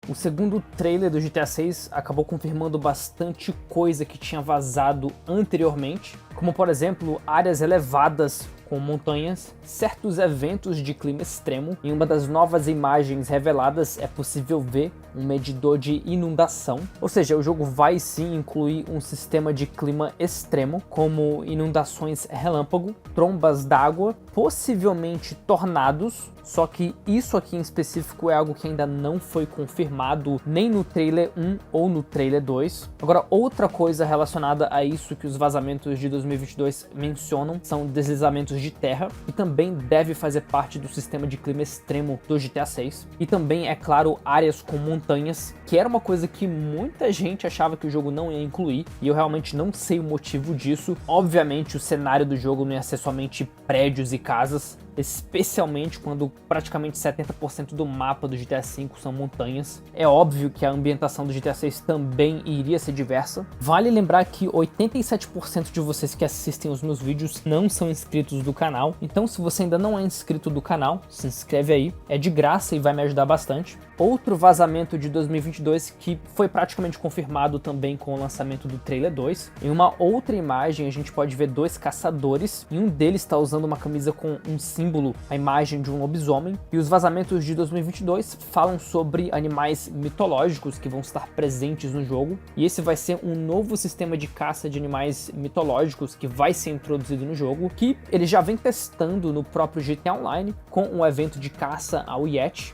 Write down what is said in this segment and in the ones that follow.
O segundo trailer do GTA 6 acabou confirmando bastante coisa que tinha vazado anteriormente, como por exemplo áreas elevadas com montanhas, certos eventos de clima extremo. Em uma das novas imagens reveladas é possível ver um medidor de inundação, ou seja, o jogo vai sim incluir um sistema de clima extremo, como inundações relâmpago, trombas d'água, possivelmente tornados, só que isso aqui em específico é algo que ainda não foi confirmado nem no trailer 1 ou no trailer 2. Agora, outra coisa relacionada a isso que os vazamentos de 2022 mencionam são deslizamentos de terra, e também deve fazer parte do sistema de clima extremo do GTA 6. E também, é claro, áreas com montanhas, que era uma coisa que muita gente achava que o jogo não ia incluir, e eu realmente não sei o motivo disso. Obviamente, o cenário do jogo não ia ser somente prédios e casas, especialmente quando praticamente 70% do mapa do GTA V são montanhas. É óbvio que a ambientação do GTA 6 também iria ser diversa. Vale lembrar que 87% de vocês que assistem os meus vídeos não são inscritos do canal, então se você ainda não é inscrito do canal, se inscreve aí, é de graça e vai me ajudar bastante. Outro vazamento de 2022 que foi praticamente confirmado também com o lançamento do trailer 2. Em uma outra imagem a gente pode ver dois caçadores, e um deles está usando uma camisa com um símbolo, a imagem de um lobisomem. E os vazamentos de 2022 falam sobre animais mitológicos que vão estar presentes no jogo, e esse vai ser um novo sistema de caça de animais mitológicos que vai ser introduzido no jogo, que ele já vem testando no próprio GTA Online com um evento de caça ao Yeti.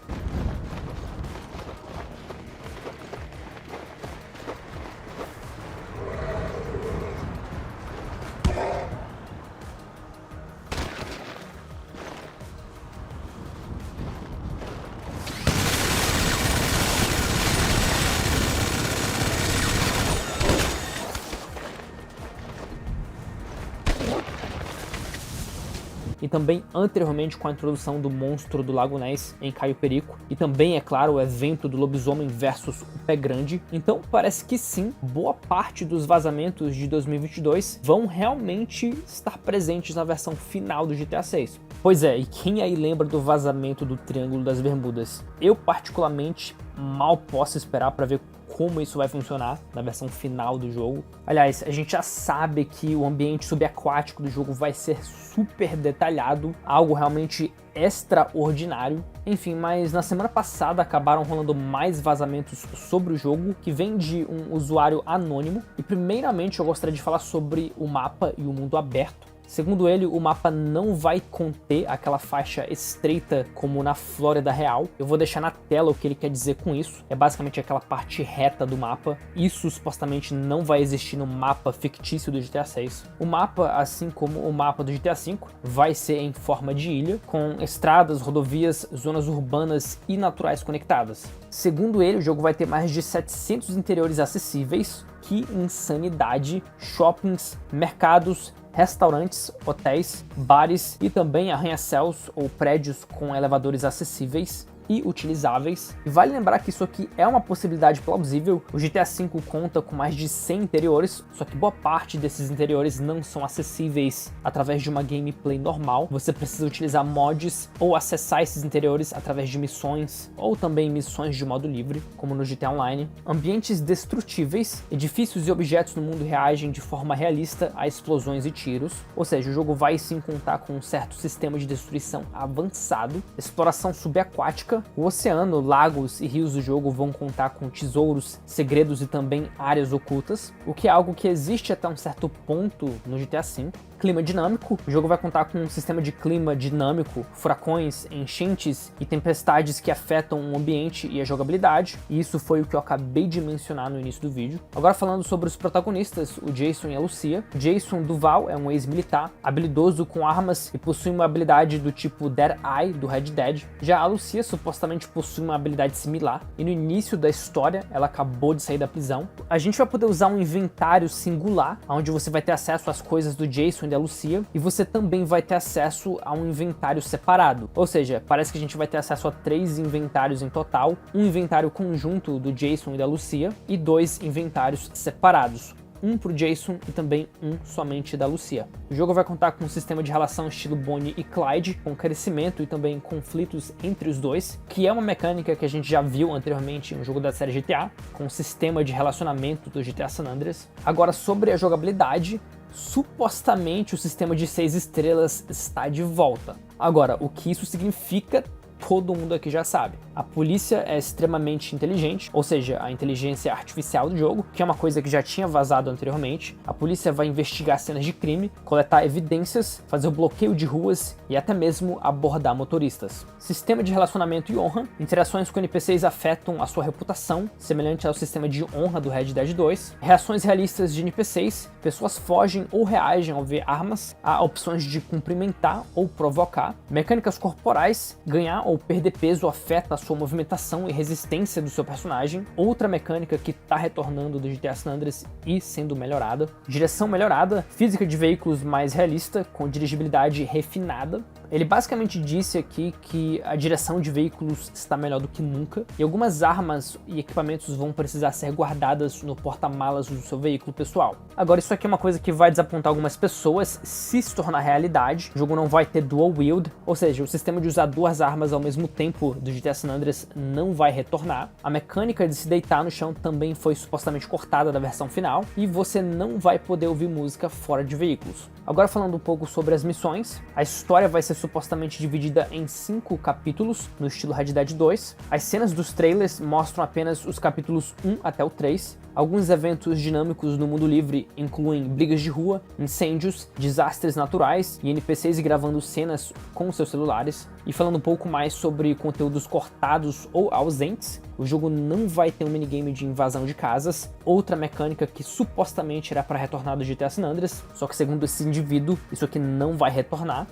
E também anteriormente com a introdução do monstro do Lago Ness em Caio Perico, e também, é claro, o evento do lobisomem versus o Pé Grande. Então parece que sim, boa parte dos vazamentos de 2022 vão realmente estar presentes na versão final do GTA 6. Pois é, e quem aí lembra do vazamento do Triângulo das Bermudas? Eu particularmente mal posso esperar para ver como isso vai funcionar na versão final do jogo. Aliás, a gente já sabe que o ambiente subaquático do jogo vai ser super detalhado, algo realmente extraordinário. Enfim, mas na semana passada acabaram rolando mais vazamentos sobre o jogo, que vem de um usuário anônimo. E primeiramente eu gostaria de falar sobre o mapa e o mundo aberto. Segundo ele, o mapa não vai conter aquela faixa estreita como na Flórida real. Eu vou deixar na tela o que ele quer dizer com isso. É basicamente aquela parte reta do mapa. Isso supostamente não vai existir no mapa fictício do GTA 6. O mapa, assim como o mapa do GTA 5, vai ser em forma de ilha, com estradas, rodovias, zonas urbanas e naturais conectadas. Segundo ele, o jogo vai ter mais de 700 interiores acessíveis. Que insanidade! Shoppings, mercados, restaurantes, hotéis, bares e também arranha-céus ou prédios com elevadores acessíveis e utilizáveis. E vale lembrar que isso aqui é uma possibilidade plausível. O GTA V conta com mais de 100 interiores, só que boa parte desses interiores não são acessíveis através de uma gameplay normal. Você precisa utilizar mods ou acessar esses interiores através de missões ou também missões de modo livre, como no GTA Online. Ambientes destrutíveis, edifícios e objetos no mundo reagem de forma realista a explosões e tiros, ou seja, o jogo vai sim contar com um certo sistema de destruição avançado, exploração subaquática. O oceano, lagos e rios do jogo vão contar com tesouros, segredos e também áreas ocultas, o que é algo que existe até um certo ponto no GTA V. Clima dinâmico, o jogo vai contar com um sistema de clima dinâmico, furacões, enchentes e tempestades que afetam o ambiente e a jogabilidade, e isso foi o que eu acabei de mencionar no início do vídeo. Agora falando sobre os protagonistas, o Jason e a Lucia. Jason Duval é um ex-militar, habilidoso com armas e possui uma habilidade do tipo Dead Eye do Red Dead. Já a Lucia supostamente possui uma habilidade similar, e no início da história ela acabou de sair da prisão. A gente vai poder usar um inventário singular, onde você vai ter acesso às coisas do Jason e da Lucia, e você também vai ter acesso a um inventário separado, ou seja, parece que a gente vai ter acesso a 3 inventários em total, um inventário conjunto do Jason e da Lucia e 2 inventários separados. um pro Jason e também um somente da Lucia. O jogo vai contar com um sistema de relação estilo Bonnie e Clyde, com crescimento e também conflitos entre os dois, que é uma mecânica que a gente já viu anteriormente em um jogo da série GTA, com o sistema de relacionamento do GTA San Andreas. Agora, sobre a jogabilidade, supostamente o sistema de 6 estrelas está de volta. Agora, o que isso significa, todo mundo aqui já sabe. A polícia é extremamente inteligente, ou seja, a inteligência artificial do jogo, que é uma coisa que já tinha vazado anteriormente. A polícia vai investigar cenas de crime, coletar evidências, fazer o bloqueio de ruas e até mesmo abordar motoristas. Sistema de relacionamento e honra. Interações com NPCs afetam a sua reputação, semelhante ao sistema de honra do Red Dead 2. Reações realistas de NPCs. Pessoas fogem ou reagem ao ver armas. Há opções de cumprimentar ou provocar. Mecânicas corporais. Ganhar ou perder peso afeta a sua movimentação e resistência do seu personagem. Outra mecânica que está retornando do GTA San Andreas e sendo melhorada. Direção melhorada, física de veículos mais realista, com dirigibilidade refinada. Ele basicamente disse aqui que a direção de veículos está melhor do que nunca e algumas armas e equipamentos vão precisar ser guardadas no porta-malas do seu veículo pessoal. Agora, isso aqui é uma coisa que vai desapontar algumas pessoas se tornar realidade. O jogo não vai ter dual wield, ou seja, o sistema de usar duas armas ao mesmo tempo do GTA San Andreas não vai retornar. A mecânica de se deitar no chão também foi supostamente cortada da versão final e você não vai poder ouvir música fora de veículos. Agora, falando um pouco sobre as missões, a história vai ser supostamente dividida em 5 capítulos, no estilo Red Dead 2. As cenas dos trailers mostram apenas os capítulos 1 até o 3. Alguns eventos dinâmicos no mundo livre incluem brigas de rua, incêndios, desastres naturais e NPCs gravando cenas com seus celulares. E falando um pouco mais sobre conteúdos cortados ou ausentes, o jogo não vai ter um minigame de invasão de casas, outra mecânica que supostamente era para retornar do GTA San Andreas, só que segundo esse indivíduo, isso aqui não vai retornar.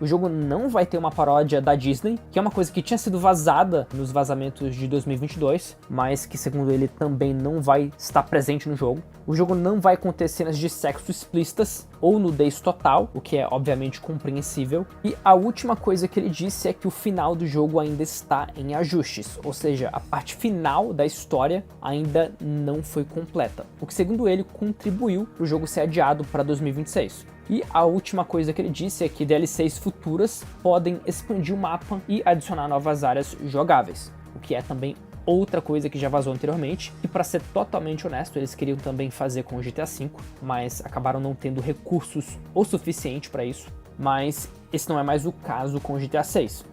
O jogo não vai ter uma paródia da Disney, que é uma coisa que tinha sido vazada nos vazamentos de 2022, mas que segundo ele também não vai estar presente no jogo. O jogo não vai conter cenas de sexo explícitas ou nudez total, o que é obviamente compreensível. E a última coisa que ele disse é que o final do jogo ainda está em ajustes, ou seja, a parte final da história ainda não foi completa, o que segundo ele contribuiu para o jogo ser adiado para 2026. E a última coisa que ele disse é que DLCs futuras podem expandir o mapa e adicionar novas áreas jogáveis, o que é também outra coisa que já vazou anteriormente, e para ser totalmente honesto, eles queriam também fazer com o GTA V, mas acabaram não tendo recursos o suficiente para isso, mas esse não é mais o caso com o GTA 6.